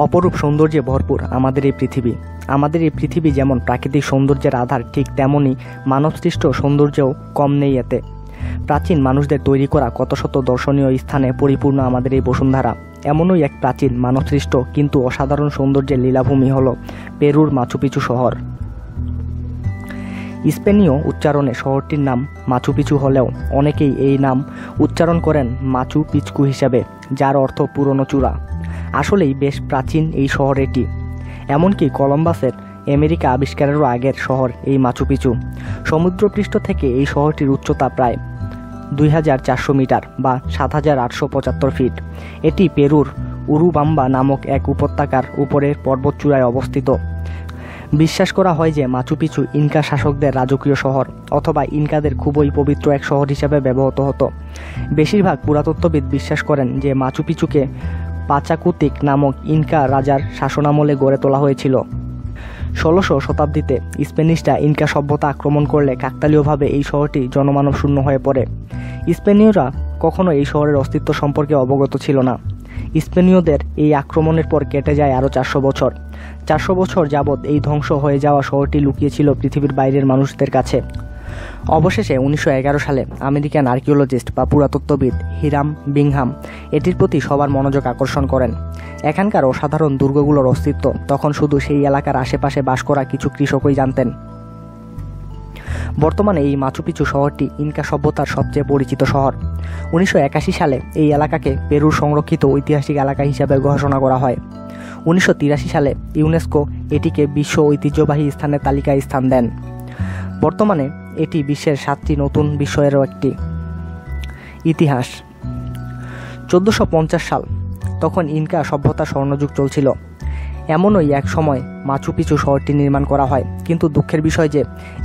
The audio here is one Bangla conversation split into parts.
অপরূপ সৌন্দর্যে ভরপুর আমাদের এই পৃথিবী যেমন প্রাকৃতিক সৌন্দর্যের আধার, ঠিক তেমনই মানবসৃষ্ট সৌন্দর্যও কম নেই এতে। প্রাচীন মানুষদের তৈরি করা কত শত দর্শনীয় স্থানে পরিপূর্ণ আমাদের এই বসুন্ধরা। এমনই এক প্রাচীন মানবসৃষ্ট কিন্তু অসাধারণ সৌন্দর্যের লীলাভূমি হল পেরুর মাচু পিচু শহর। স্পেনীয় উচ্চারণে শহরটির নাম মাচু পিচু হলেও অনেকেই এই নাম উচ্চারণ করেন মাচু পিচকু হিসাবে, যার অর্থ পুরনো চূড়া। আসলেই বেশ প্রাচীন এই শহর এটি। এমনকি কলম্বাসের আমেরিকা আবিষ্কারেরও আগের শহর এই মাচু পিচু। সমুদ্রপৃষ্ঠ থেকে এই শহরটির উচ্চতা প্রায় 2400 মিটার বা 7875 ফিট। এটি পেরুর উরুবাম্বা নামক এক উপত্যকার উপরের পর্বতচূড়ায় অবস্থিত। বিশ্বাস করা হয় যে মাচু পিচু ইনকা শাসকদের রাজকীয় শহর অথবা ইনকাদের খুবই পবিত্র এক শহর হিসেবে ব্যবহৃত হতো। বেশিরভাগ পুরাতত্ত্ববিদ বিশ্বাস করেন যে মাচু পিচুকে পাচাকুতিক নামক ইনকা রাজার শাসনামলে গড়ে তোলা হয়েছিল। 16শো শতাব্দীতে স্প্যানিশরা ইনকা সভ্যতা আক্রমণ করলে কাকতালীয়ভাবে এই শহরটি জনমানব শূন্য হয়ে পড়ে। স্পেনীয়রা কখনো এই শহরের অস্তিত্ব সম্পর্কে অবগত ছিল না। স্পেনীয়দের এই আক্রমণের পর কেটে যায় আরও 400 বছর। 400 বছর যাবৎ এই ধ্বংস হয়ে যাওয়া শহরটি লুকিয়েছিল পৃথিবীর বাইরের মানুষদের কাছে। অবশেষে 1911 সালে আমেরিকান আর্কিওলজিস্ট বা পুরাতত্ত্ববিদ হিরাম বিংহাম এটির প্রতি সবার মনোযোগ আকর্ষণ করেন। এখানকার অসাধারণ দুর্গগুলোর অস্তিত্ব তখন শুধু সেই এলাকার আশেপাশে বাস করা কিছু কৃষকই জানতেন। বর্তমানে এই মাচু পিচু শহরটি ইনকা সভ্যতার সবচেয়ে পরিচিত শহর। 1981 সালে এই এলাকাকে পেরুর সংরক্ষিত ঐতিহাসিক এলাকা হিসাবে ঘোষণা করা হয়। 1983 সালে ইউনেস্কো এটিকে বিশ্ব ঐতিহ্যবাহী স্থানের তালিকায় স্থান দেন। বর্তমানে এটি বিশ্বের 7টি নতুন বিষয়েরও একটি। ইতিহাস। 1450 সাল, তখন ইনকা সভ্যতার স্বর্ণযুগ চলছিল। এমনই এক সময় মাচু পিচু শহরটি নির্মাণ করা হয়, কিন্তু দুঃখের বিষয় যে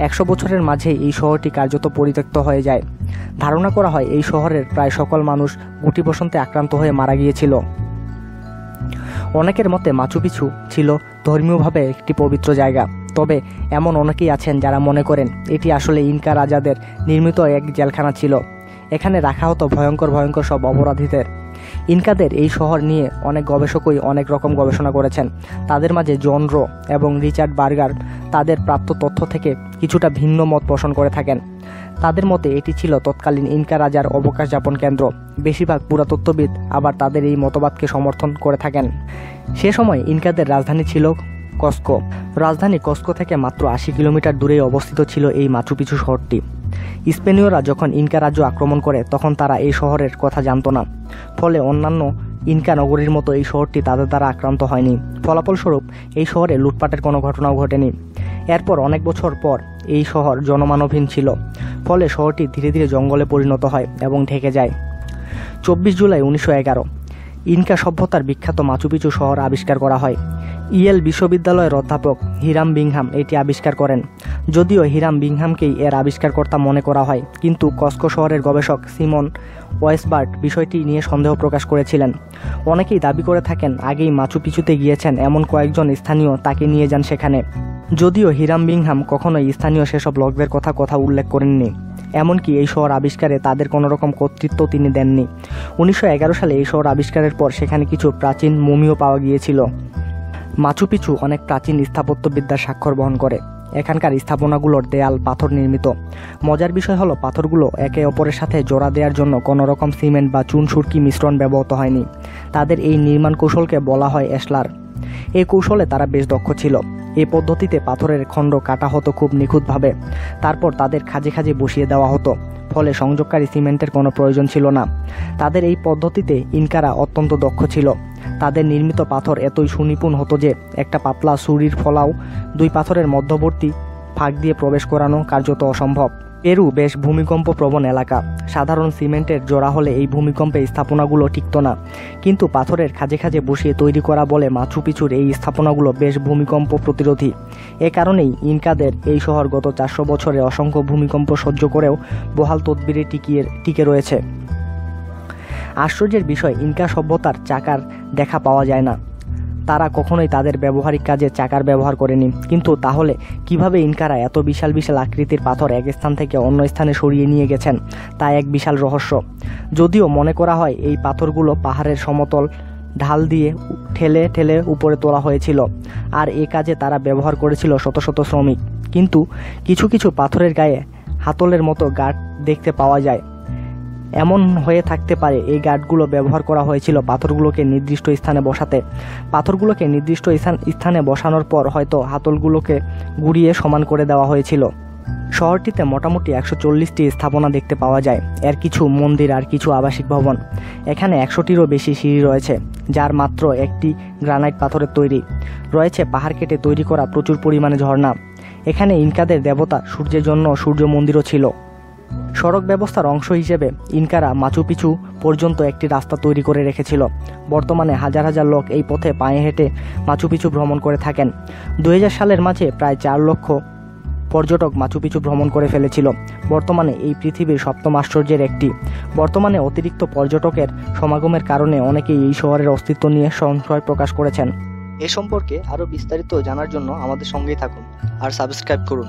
100 বছরের মাঝেই এই শহরটি কার্যত পরিত্যক্ত হয়ে যায়। ধারণা করা হয় এই শহরের প্রায় সকল মানুষ গুটি বসন্তে আক্রান্ত হয়ে মারা গিয়েছিল। অনেকের মতে মাচু পিচু ছিল ধর্মীয়ভাবে একটি পবিত্র জায়গা, তবে এমন অনেকেই আছেন যারা মনে করেন এটি আসলে ইনকা রাজাদের নির্মিত এক জেলখানা ছিল। এখানে রাখা হতো ভয়ঙ্কর ভয়ঙ্কর সব অপরাধীদের। ইনকাদের এই শহর নিয়ে অনেক গবেষকই অনেক রকম গবেষণা করেছেন। তাদের মাঝে জন রো এবং রিচার্ড বার্গার তাদের প্রাপ্ত তথ্য থেকে কিছুটা ভিন্ন মত পোষণ করে থাকেন। তাদের মতে এটি ছিল তৎকালীন ইনকা রাজার অবকাশ যাপন কেন্দ্র। বেশিরভাগ পুরাতত্ত্ববিদ আবার তাদের এই মতবাদকে সমর্থন করে থাকেন। সে সময় ইনকাদের রাজধানী ছিল কস্কো। রাজধানী কস্কো থেকে মাত্র 80 কিলোমিটার দূরেই অবস্থিত ছিল এই মাচু পিচু শহরটি। স্পেনীয়রা যখন ইনকা রাজ্য আক্রমণ করে তখন তারা এই শহরের কথা জানত না, ফলে অন্যান্য ইনকা নগরীর মতো এই শহরটি তাদের দ্বারা আক্রান্ত হয়নি। ফলাফলস্বরূপ এই শহরে লুটপাটের কোনো ঘটনাও ঘটেনি। এরপর অনেক বছর পর এই শহর জনমানবহীন ছিল, ফলে শহরটি ধীরে ধীরে জঙ্গলে পরিণত হয় এবং ঢেকে যায়। 24 জুলাই 1911 ইনকা সভ্যতার বিখ্যাত মাচু পিচু শহর আবিষ্কার করা হয়। ইয়েল বিশ্ববিদ্যালয়ের অধ্যাপক হিরাম বিংহাম এটি আবিষ্কার করেন। যদিও হিরাম বিংহামকেই এর আবিষ্কারকর্তা মনে করা হয়, কিন্তু কস্কো শহরের গবেষক সিমন ওয়েসবার্ট বিষয়টি নিয়ে সন্দেহ প্রকাশ করেছিলেন। অনেকেই দাবি করে থাকেন আগেই মাচু পিচুতে গিয়েছেন এমন কয়েকজন স্থানীয় তাকে নিয়ে যান সেখানে। যদিও হিরাম বিংহাম কখনোই স্থানীয় সেসব লোকদের কথা উল্লেখ করেননি। এমনকি এই শহর আবিষ্কারে তাদের কোনো রকম কর্তৃত্ব তিনি দেননি। 1911 সালে এই শহর আবিষ্কারের পর সেখানে কিছু প্রাচীন মমিও পাওয়া গিয়েছিল। মাচু পিচু অনেক প্রাচীন স্থাপত্যবিদ্যার স্বাক্ষর বহন করে। এখানকার স্থাপনাগুলোর দেয়াল পাথর নির্মিত। মজার বিষয় হলো পাথরগুলো একে অপরের সাথে জোড়া দেওয়ার জন্য কোনো রকম সিমেন্ট বা চুন সুরকি মিশ্রণ ব্যবহৃত হয়নি। তাদের এই নির্মাণ কৌশলকে বলা হয় এশলার। এই কৌশলে তারা বেশ দক্ষ ছিল। এই পদ্ধতিতে পাথরের খণ্ড কাটা হতো খুব নিখুঁতভাবে, তারপর তাদের খাঁজে খাঁজে বসিয়ে দেওয়া হতো, ফলে সংযোগকারী সিমেন্টের কোনো প্রয়োজন ছিল না। তাদের এই পদ্ধতিতে ইনকারা অত্যন্ত দক্ষ ছিল। তাদের নির্মিত পাথর এতই সুনিপুণ হতো যে একটা পাতলা ছুরির ফলাও দুই পাথরের মধ্যবর্তী ফাঁক দিয়ে প্রবেশ করানো কার্যত অসম্ভব। পেরু বেশ ভূমিকম্প প্রবণ এলাকা। সাধারণ সিমেন্টের জোড়া হলে এই ভূমিকম্পে স্থাপনাগুলো টিকত না, কিন্তু পাথরের খাঁজে খাঁজে বসিয়ে তৈরি করা বলে মাচু পিচুর এই স্থাপনাগুলো বেশ ভূমিকম্প প্রতিরোধী। এ কারণেই ইনকাদের এই শহর গত 400 বছরে অসংখ্য ভূমিকম্প সহ্য করেও বহাল তদবিরে টিকে রয়েছে। আশ্চর্যের বিষয়, ইনকা সভ্যতার চাকার দেখা পাওয়া যায় না। তারা কখনোই তাদের ব্যবহারিক কাজে চাকার ব্যবহার করেনি। কিন্তু তাহলে কিভাবে ইনকারা এত বিশাল বিশাল আকৃতির পাথর এক স্থান থেকে অন্য স্থানে সরিয়ে নিয়ে গেছেন, তা এক বিশাল রহস্য। যদিও মনে করা হয় এই পাথরগুলো পাহাড়ের সমতল 2 পাথরের মধ্যবর্তী স্থানে সরিয়ে নিয়ে গেছেন। ঢাল দিয়ে ঠেলে ঠেলে উপরে তোলা হয়েছিল, আর এ কাজে তারা ব্যবহার করেছিল শত শত শ্রমিক। কিন্তু কিছু কিছু পাথরের গায়ে হাতলের মতো গাঁট দেখতে পাওয়া যায়। এমন হয়ে থাকতে পারে এই গাঁটগুলো ব্যবহার করা হয়েছিল পাথরগুলোকে নির্দিষ্ট স্থানে বসাতে। পাথরগুলোকে নির্দিষ্ট স্থানে বসানোর পর হয়তো হাতলগুলোকে ঘুরিয়ে সমান করে দেওয়া হয়েছিল। শহরটিতে মোটামুটি 140টি স্থাপনা দেখতে পাওয়া যায়। এর কিছু মন্দির আর কিছু আবাসিক ভবন। এখানে 100টিরও বেশি সিঁড়ি রয়েছে, যার মাত্র একটি গ্রানাইট পাথরের তৈরি। রয়েছে পাহাড় কেটে তৈরি করা প্রচুর পরিমাণে ঝর্ণা। এখানে ইনকাদের দেবতা সূর্যের জন্য সূর্য মন্দিরও ছিল। সড়ক ব্যবস্থার অংশ হিসেবে ইনকারা মাচু পিছু পর্যন্ত একটি রাস্তা তৈরি করে রেখেছিল। বর্তমানে হাজার হাজার লোক এই পথে পায়ে হেঁটে মাচু পিছু ভ্রমণ করে থাকেন। 2000 সালের মাঝে প্রায় 4 লক্ষ পর্যটক মাচু পিছু ভ্রমণ করে ফেলেছিল। বর্তমানে এই পৃথিবীর 7ম আশ্চর্যের একটি। বর্তমানে অতিরিক্ত পর্যটকের সমাগমের কারণে অনেকেই এই শহরের অস্তিত্ব নিয়ে সংশয় প্রকাশ করেছেন। এ সম্পর্কে আরও বিস্তারিত জানার জন্য আমাদের সঙ্গেই থাকুন আর সাবস্ক্রাইব করুন।